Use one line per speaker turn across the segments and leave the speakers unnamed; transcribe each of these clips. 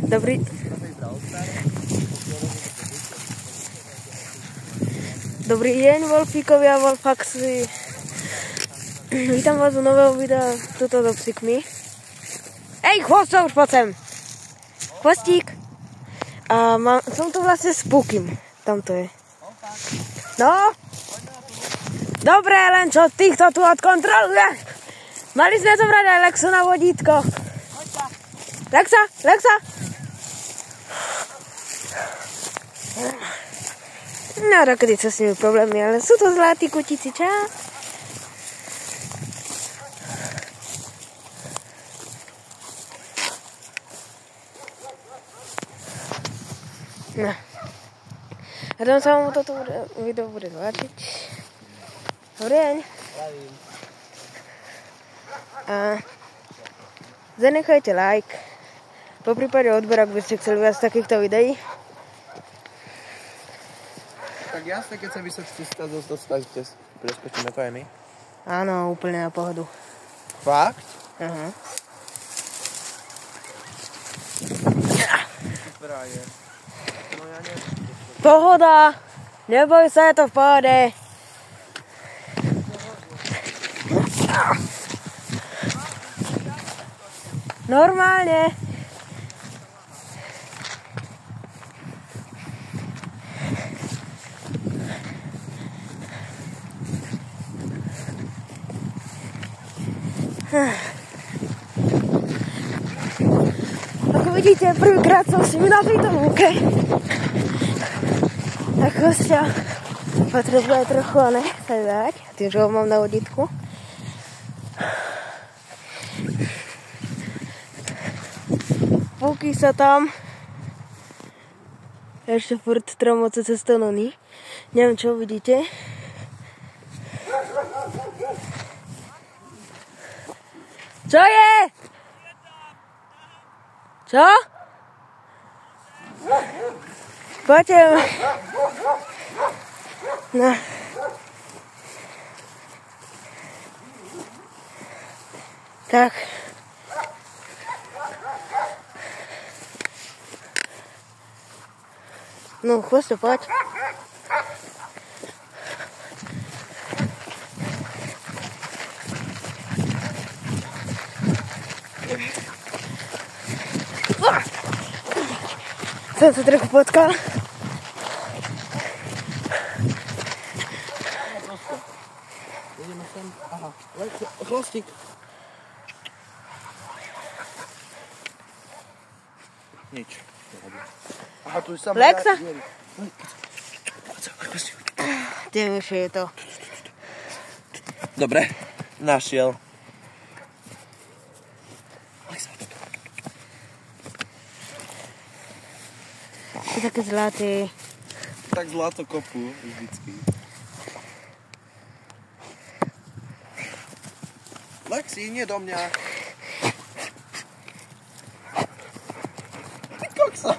Dobrý deň, Wolfíkovia, Wolfaxi. Vítam vás u nového videa tuto so psíkmi. Ej, chvostok, už poď sem. Chvostík. A som tu vlastne s Pukým. Tam to je. No? Dobre, len čo týchto tu odkontroluje. Mali sme zobrať aj Lexu na vodítko. Lexa! No, dokedy sa s nimi problémy, ale sú to zlatí kutíci, čau. No. A tam sa vám toto video bude páčiť. Dobrý deň. A zanechajte like. Po prípade odber, ak by ste chceli viac takýchto videí.
Tak jasne, keď sa vysočíte, dostanete, preskočíme to aj my.
Áno, úplne na pohodu.
Fakt?
Aha.
No ja neviem.
Pohoda! Neboj sa, je to v pohode. Normálne. Ako vidíte, prvýkrát som si na tejto lúke. Tak hostia potrebuje trochu sa dať, tým, že ho mám na vodítku. Puky sa tam ešte furt tromoce cez to nony. Neviem, čo vidíte. Čo je? Čo? Poďte. No. Tak. No, chvosto, poď. Som sa trochu potkal.
Ideme sem. Aha, chvostík. Nič. Aha, tu je samá...
Lexa?
Chvostík.
Kde je to?
Dobre, našiel.
Je také zlaté.
Tak zlato kopu vždycky. Lexi, nie do mňa. Ty koksa.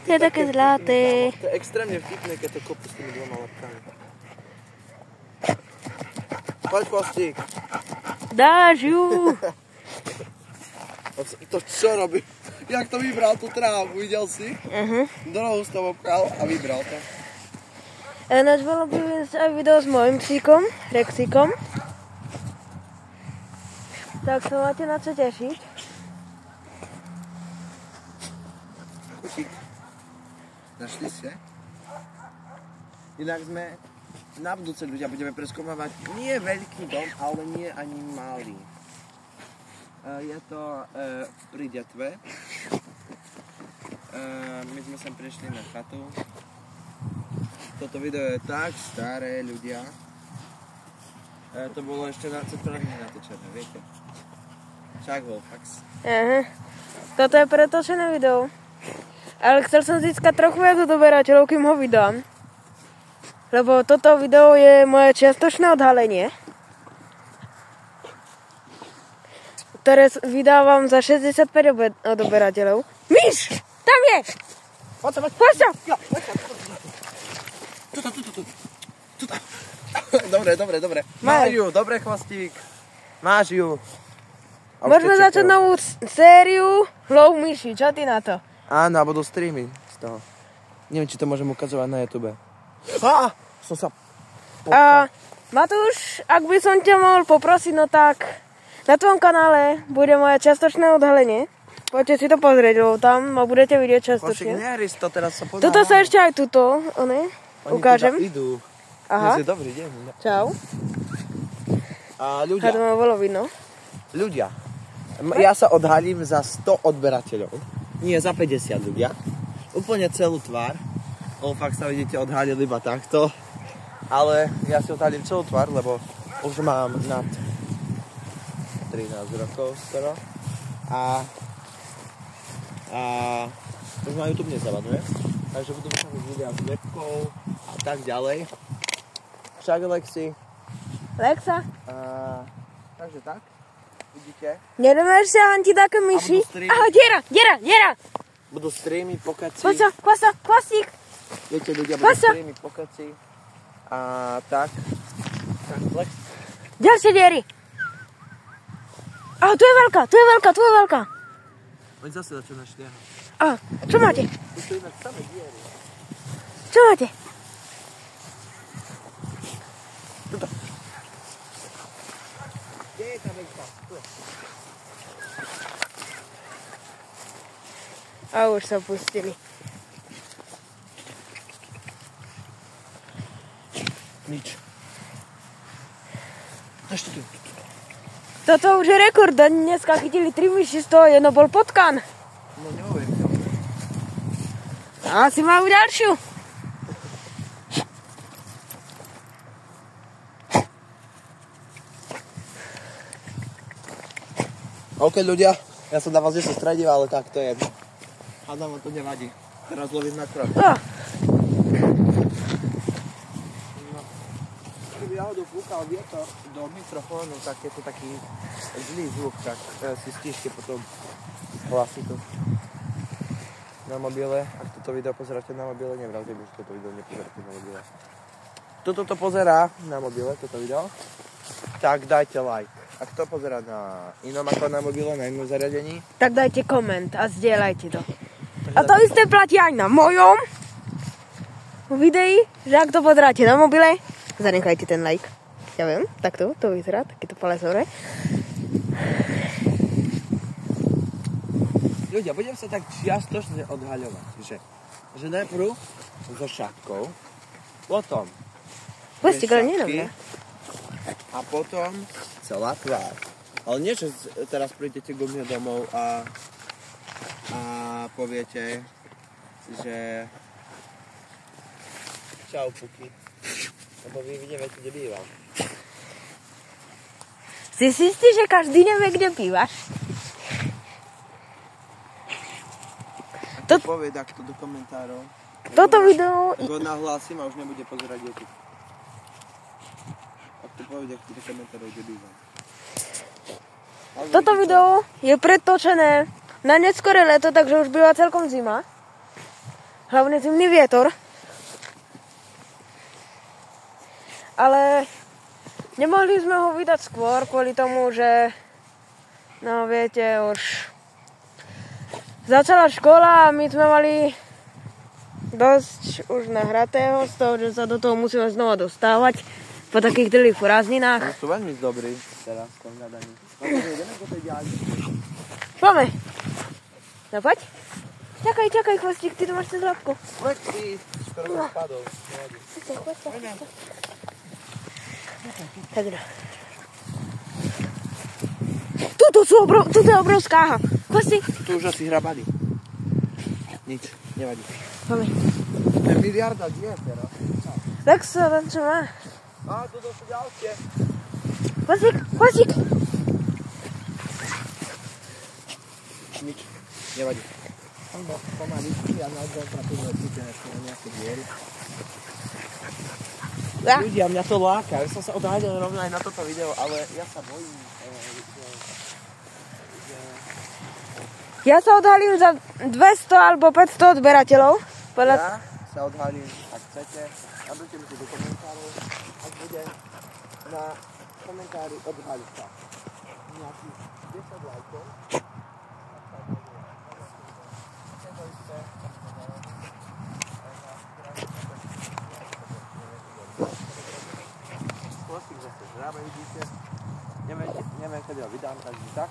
Je také zlaté.
To je extrémne vtipné, keď to kopu s tými dvoma lepkami. Poď, chvostík.
Dáš ju.
To čo robí? Jak to vybral tú trávu, videl si? Do rohu s toho obchal a vybral to.
Náš bolo by aj video s mojím psíkom, Rexíkom. Tak sa máte na čo tešiť.
Kutík. Našli ste? Inak sme na budúce ľudia budeme preskúmavať nie veľký dom, ale nie ani malý. Je to pri detve. My sme sem prišli na chatu. Toto video je tak staré, ľudia. To bolo ešte na natočené, viete? Čak Wolfax.
Aha. Toto je pretočené video. Ale chcel som získať trochu viac odoberateľov, kým ho vydám. Lebo toto video je moje čiastočné odhalenie, ktoré vydávam za 65 odoberateľov. Myš! Tam je!
Poď sa. Tuto. Dobre. Máš ju, dobre, chvostík. Máš ju.
Môžeme začať novú sériu Lov myši, čo ty na to?
Áno, a budú streamy z toho. Neviem, či to môžem ukazovať na YouTube. Som sa...
Matúš, ak by som ťa mohol poprosiť, no tak na tvojom kanále bude moje čiastočné odhalenie. Poďte si to pozrieť, lebo tam ma budete vidieť čiastočne.
Neris, to teraz sa podáva.
Toto sa ešte aj tuto, ukážem.
Oni teda idú.
Aha.
Dnes je dobrý deň.
Čau.
A ľudia.
To ma bolo vidno.
Ľudia. Ja sa odhalím za 100 odberateľov. Nie, za 50 ľudia. Úplne celú tvár. Fakt sa vidíte odhalil iba takto. Ale ja si odhalím celú tvár, lebo už mám nad 13 rokov skoro. A už ma YouTube nezavaduje. Takže budú vychádzať videá s webkou a tak ďalej. Však Lexi.
Lexa?
Takže tak. Vidíte?
Nedomeš sa, Anti, také myši? Aha, diera!
Budú streamy, pokaci.
Kvasa, kvasík.
Viete, ľudia budú streamy, pokaci. A tak. Tak, Lex.
Ďalšie diery. Tu je veľká.
Oni zase začnú na šliehať.
Čo máte?
Tu sú inak samé diery.
Čo máte?
Tuto. Kde je tá veľká?
Už sa pustili.
Nič. Ešte tu.
Toto už je rekord. Dneska chytili 3 myši z toho, jedno bol potkan.
No nehoviem.
Asi majú ďalšiu.
OK, ľudia, ja som na vás ešte stredil, ale tak to je. Hádam, to nevadí. Teraz lovím na krok. Keby náhodou fúkal vietor do mikrofónu, tak je to taký zlý zvuk, tak si stíšte potom hlasitu. Na mobile, ak toto video pozeráte na mobile, nevravte mi, že toto video nepozeráte na mobile. Toto to pozerá na mobile, toto video, tak dajte like. Ak to pozerá na inom ako na mobile, na inom zariadení,
tak dajte koment a zdieľajte to. A to isté platí aj na mojom videi, že ak to pozeráte na mobile, zanechajte ten like. Ja viem, takto to vyzerá, takéto palec hore.
ľudia, budem sa tak čiastočne odhaľovať, že najprv so šatkou, potom
Pustík, ale nerovná.
A potom celá tvár. Ale nie, že teraz prídete ku mne domov a poviete, že čau, Puky. Lebo vy neviete, kde bývam.
Si istý, že každý nevie, kde bývaš?
To povie takto do komentárov.
Toto video...
Ak ho nahlásim a už nebude pozerať YouTube. Ak to povie do komentárov, kde bývam.
Toto video je predtočené na neskoré leto, takže už býva celkom zima. Hlavne zimný vietor. Ale nemohli sme ho vydať skôr kvôli tomu, že no viete, už začala škola a my sme mali dosť už nahratého z toho, že sa do toho musíme znova dostávať po takých dlhých prázdninách.
No sú veľmi dobrí teraz v tom hľadaní. Ideme do tej diaľky.
Poďme. No poď. Čakaj, Chvostík, ty tu máš cez labku.
Lexi, skoro spadol.
Tak no. Tuto je obrovská. Chvostík.
Tu už asi hrabali. Nič, nevadí.
Poďme.
To je miliarda dier teraz.
Lexo, tam čo má?
Tu sú ďalšie.
Chvostík.
Nič, nevadí. Pomaličky a naozaj pracujeme určite na nejaké diery. Ľudia, mňa to láka. Ja som sa odhádal rovno aj na toto video, ale ja sa bojím,
Ja sa odhalím za 200 alebo 500 odberateľov.
Ja sa odhalím, ak chcete. Nabrite mi to do komentárov. Ak bude na komentári odhaliť sa nejakých 10 lajkov. Chvostík zase žrábe, vidíte. Neviem, kedy ho vydám, takže tak.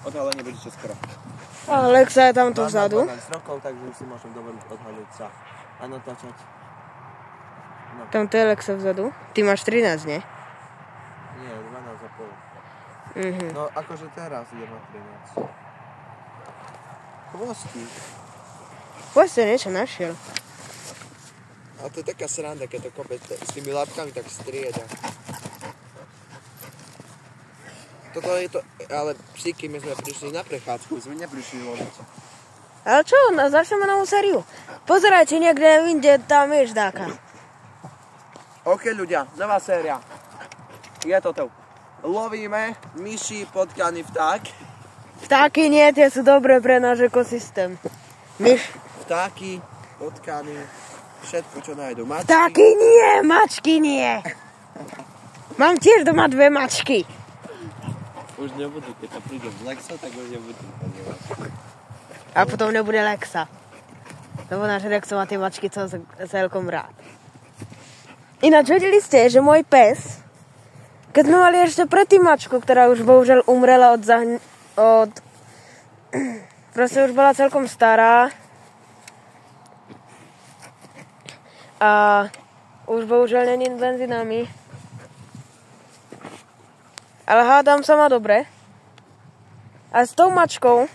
Odhalenie bude čoskoro.
Alexa je tamto vzadu.
Mám 12 rokov, takže už si môžem dovoliť odhaliť sa a natáčať. No.
Tamto je Alexa vzadu. Ty máš 13, nie?
Nie, 12,5.
Mhm.
No akože teraz idem na 13. Chvostík.
Chvoste niečo našiel.
A to je taká sranda, keď to kope s tými labkami tak strieda. Toto je to, ale psíky, my sme prišli na prechádzku, sme neprišli loviť.
Ale čo, začneme novú sériu. Pozerajte niekde inde, tam je ždáka.
OK ľudia, nová séria. Je toto. Lovíme myši, potkaný vták.
Vtáky nie, tie sú dobré pre náš ekosystém. Myš.
Vtáky, potkaný, všetko čo nájdu. Mačky.
Vtáky nie, mačky nie. Mám tiež doma 2 mačky.
Už nebudú, keď tam príde Lexa, tak už nebudú.
A potom nebude Lexa. Lebo náš Lexo má tie mačky celkom rád. Ináč vedeli ste, že môj pes, keď sme mali ešte predtým mačku, ktorá už bohužiaľ umrela proste už bola celkom stará. A už bohužiaľ není medzi nami. Ale hádam sa má dobre. A s tou mačkou,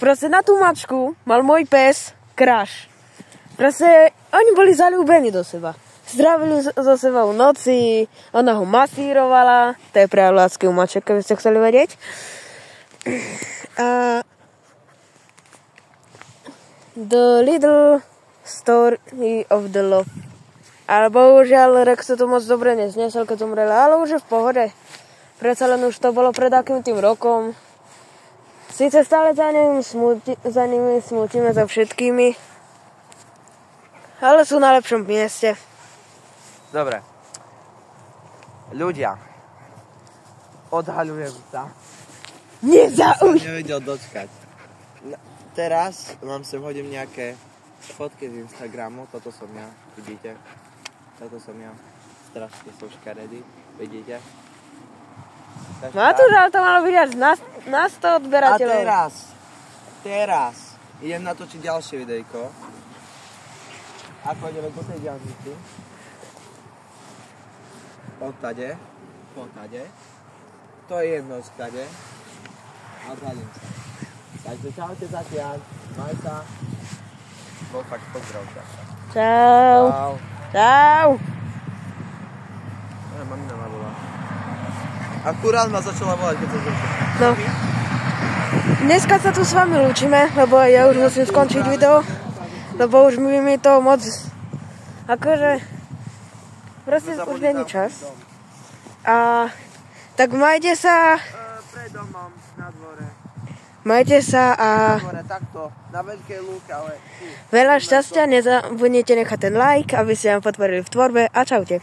proste na tú mačku mal môj pes crush. Proste oni boli zaľúbení do seba. Zdravili so sebou v noci, ona ho masírovala. To je prejav lásky u maček, keby ste chceli vedieť. A the little story of the love. Ale bohužiaľ Rex to moc dobre nezniesol, keď umrela, ale už je v pohode. Predsa len už to bolo pred akým tým rokom. Sice stále za nimi smutíme za všetkými, ale sú na lepšom mieste.
Dobre. Ľudia. Odhaľujem sa.
Nezauj!
Som nevedel dočkať. Teraz vám sem hodím nejaké fotky z Instagramu. Toto som ja, vidíte? Toto som ja. Strašne som škaredý, vidíte?
No a tu žal to malo byť až na 100 odberateľov.
A teraz idem natočiť ďalšie videjko. Ako ideme do tej diaľnici. Potade. To je jedno skade. A odhalím sa. Takže čaute zatiaľ. Maj sa. Bol fakt pozdrav.
Čau. Čau.
Mamina ma volá. Akurát ma začala volať, keď sa zrušil.
No. Dneska sa tu s vami lúčime, lebo ja už musím skončiť video. Lebo už mi to moc... Akože... Proste už není čas. A... Tak majte sa...
Pred domom, na dvore.
Majte sa a...
Na dvore, takto. Na veľkej lúke, ale...
Veľa šťastia, nezabudnite nechať ten like, aby ste nám podporili v tvorbe a čaute.